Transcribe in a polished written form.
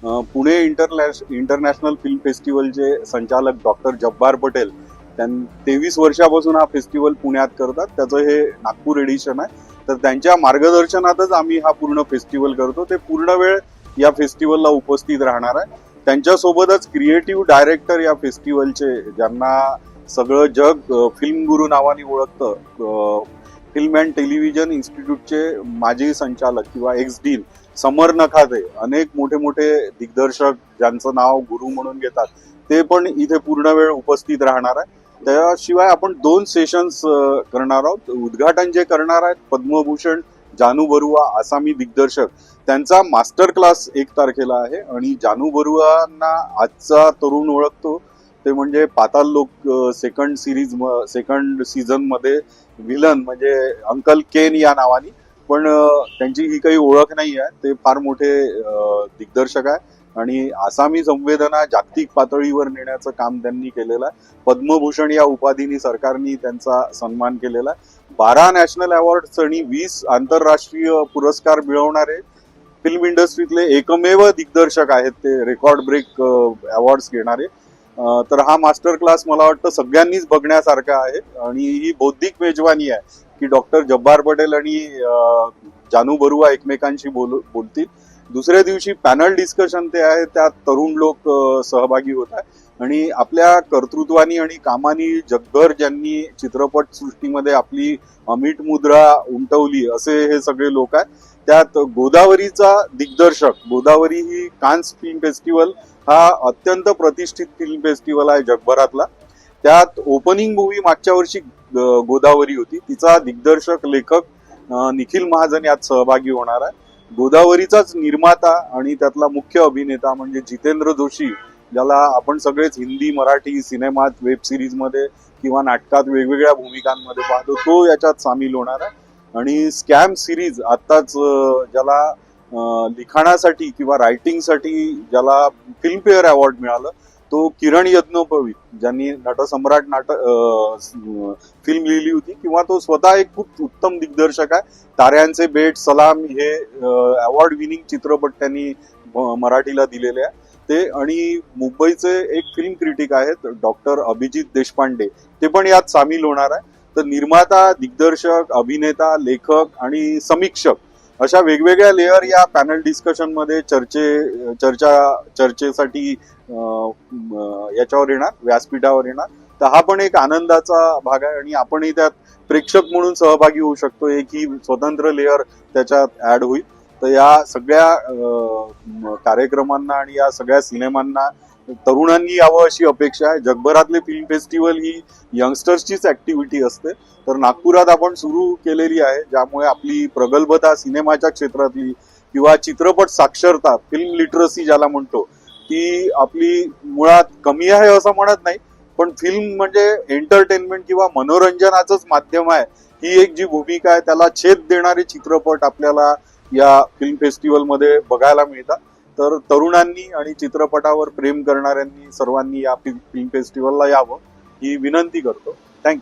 Pune international film फेस्टिवलचे संचालक doctor Jabbar Patel 23 वर्षापासून हा फेस्टिवल पुण्यात करतात. त्याचं हे नागपूर एडिशन आहे. तर त्यांच्या मार्गदर्शनातच आम्ही हा पूर्ण फेस्टिवल करतो. ते पूर्ण वेळ या फेस्टिवलला उपस्थित राहणार आहे. त्यांच्यासोबतच क्रिएटिव्ह डायरेक्टर या फेस्टिवलचे, ज्यांना सगळं जग फिल्म गुरु नावाने ओळखतं, फिल्म अँड टेलिव्हिजन इन्स्टिट्यूटचे माजी संचालक किंवा एक्स डीन समर नखाते, अनेक मोठे मोठे दिग्दर्शक ज्यांचं नाव गुरु म्हणून घेतात, ते पण इथे पूर्ण वेळ उपस्थित राहणार आहे. त्याशिवाय आपण 2 सेशन्स करणार आहोत. उद्घाटन जे करणार आहेत पद्मभूषण जानू बरुआ, आसामी दिग्दर्शक, त्यांचा मास्टर क्लास 1 तारखेला आहे. आणि जानू बरुआंना आजचा तरुण ओळखतो ते म्हणजे पाताल लोक सेकंड सीझन मध्ये विलन म्हणजे अंकल केन या नावाने, पण त्यांची ही काही ओळख नाही आहे. ते फार मोठे दिग्दर्शक आहे आणि आसामी संवेदना जागतिक पातळीवर नेण्याचं काम त्यांनी केलेलं आहे. पद्मभूषण या उपाधीने सरकारने त्यांचा सन्मान केलेला आहे. 12 नॅशनल अवॉर्ड्स आणि 20 आंतरराष्ट्रीय पुरस्कार मिळवणारे फिल्म इंडस्ट्रीतले एकमेव दिग्दर्शक आहेत ते, रेकॉर्ड ब्रेक अवॉर्ड्स घेणारे. तर हा मास्टर क्लास मला वाटतं सगळ्यांनीच बघण्यासारखा आहे. आणि ही बौद्धिक मेजवानी आहे की डॉक्टर जब्बार पटेल आणि जानू बरुआ एकमेकांशी बोलतील. दुसऱ्या दिवशी पॅनल डिस्कशन ते आहे, त्यात तरुण लोक सहभागी होत आहे. आणि आपल्या कर्तृत्वानी आणि कामानी जगभर ज्यांनी चित्रपट सृष्टीमध्ये आपली अमिट मुद्रा उमटवली असे हे सगळे लोक आहेत. त्यात गोदावरीचा दिग्दर्शक, गोदावरी ही कान्स फिल्म फेस्टिवल हा अत्यंत प्रतिष्ठित फिल्म फेस्टिवल आहे जगभरातला. त्यात ओपनिंग मूवी मागच्या वर्षी गोदावरी होती. तिचा दिग्दर्शक लेखक निखिल महाजन यात सहभागी होणार आहे. गोदावरीचाच निर्माता आणि त्यातला मुख्य अभिनेता म्हणजे जितेंद्र जोशी, ज्याला आपण सगळेच हिंदी मराठी सिनेमात, वेब सिरीज मध्ये किंवा नाटकात वेगवेगळ्या भूमिकांमध्ये पाहतो, तो याच्यात सामील होणार आहे. आणि स्कॅम सिरीज आत्ताच ज्याला लिखाणासाठी किंवा रायटिंगसाठी ज्याला फिल्मफेअर अवॉर्ड मिळालं, तो किरण यज्ञोपवीत, ज्यांनी नटसम्राट फिल्म लिहिली होती, किंवा तो स्वतः एक खूप उत्तम दिग्दर्शक आहे. ताऱ्यांचे बेट, सलाम हे अवॉर्ड विनिंग चित्रपट त्यांनी मराठीला दिलेले आहे ते. आणि मुंबईचे एक फिल्म क्रिटिक आहेत डॉक्टर अभिजित देशपांडे, ते पण यात सामील होणार आहे. तर निर्माता, दिग्दर्शक, अभिनेता, लेखक आणि समीक्षक अशा वेगवेगळ्या लेअर या पॅनल डिस्कशन मध्ये चर्चेसाठी याच्यावर येणार, व्यासपीठावर येणार. तर हा पण एक आनंदाचा भाग आहे आणि आपणही त्यात प्रेक्षक म्हणून सहभागी होऊ शकतो. एक ही स्वतंत्र लेअर त्याच्यात ऍड होईल. तर या सगळ्या कार्यक्रमांना आणि या सगळ्या सिनेमांना तरुणांनी यावं अशी अपेक्षा आहे. जगभरातले फिल्म फेस्टिवल ही यंगस्टर्सचीच ऍक्टिव्हिटी असते. तर नागपुरात आपण सुरू केलेली आहे, ज्यामुळे आपली प्रगल्भता सिनेमाच्या क्षेत्रातली किंवा चित्रपट साक्षरता, फिल्म लिटरसी ज्याला म्हणतो, ती आपली मुळात कमी आहे असं म्हणत नाही, पण फिल्म म्हणजे एंटरटेनमेंट किंवा मनोरंजनाचंच माध्यम आहे, ही एक जी भूमिका आहे, त्याला छेद देणारे चित्रपट आपल्याला या फिल्म फेस्टिवलमध्ये बघायला मिळतात. तर तरुणांनी आणि चित्रपटावर प्रेम करणाऱ्यांनी सर्वांनी या फिल्म फेस्टिवलला यावं ही विनंती करतो. थँक्यू.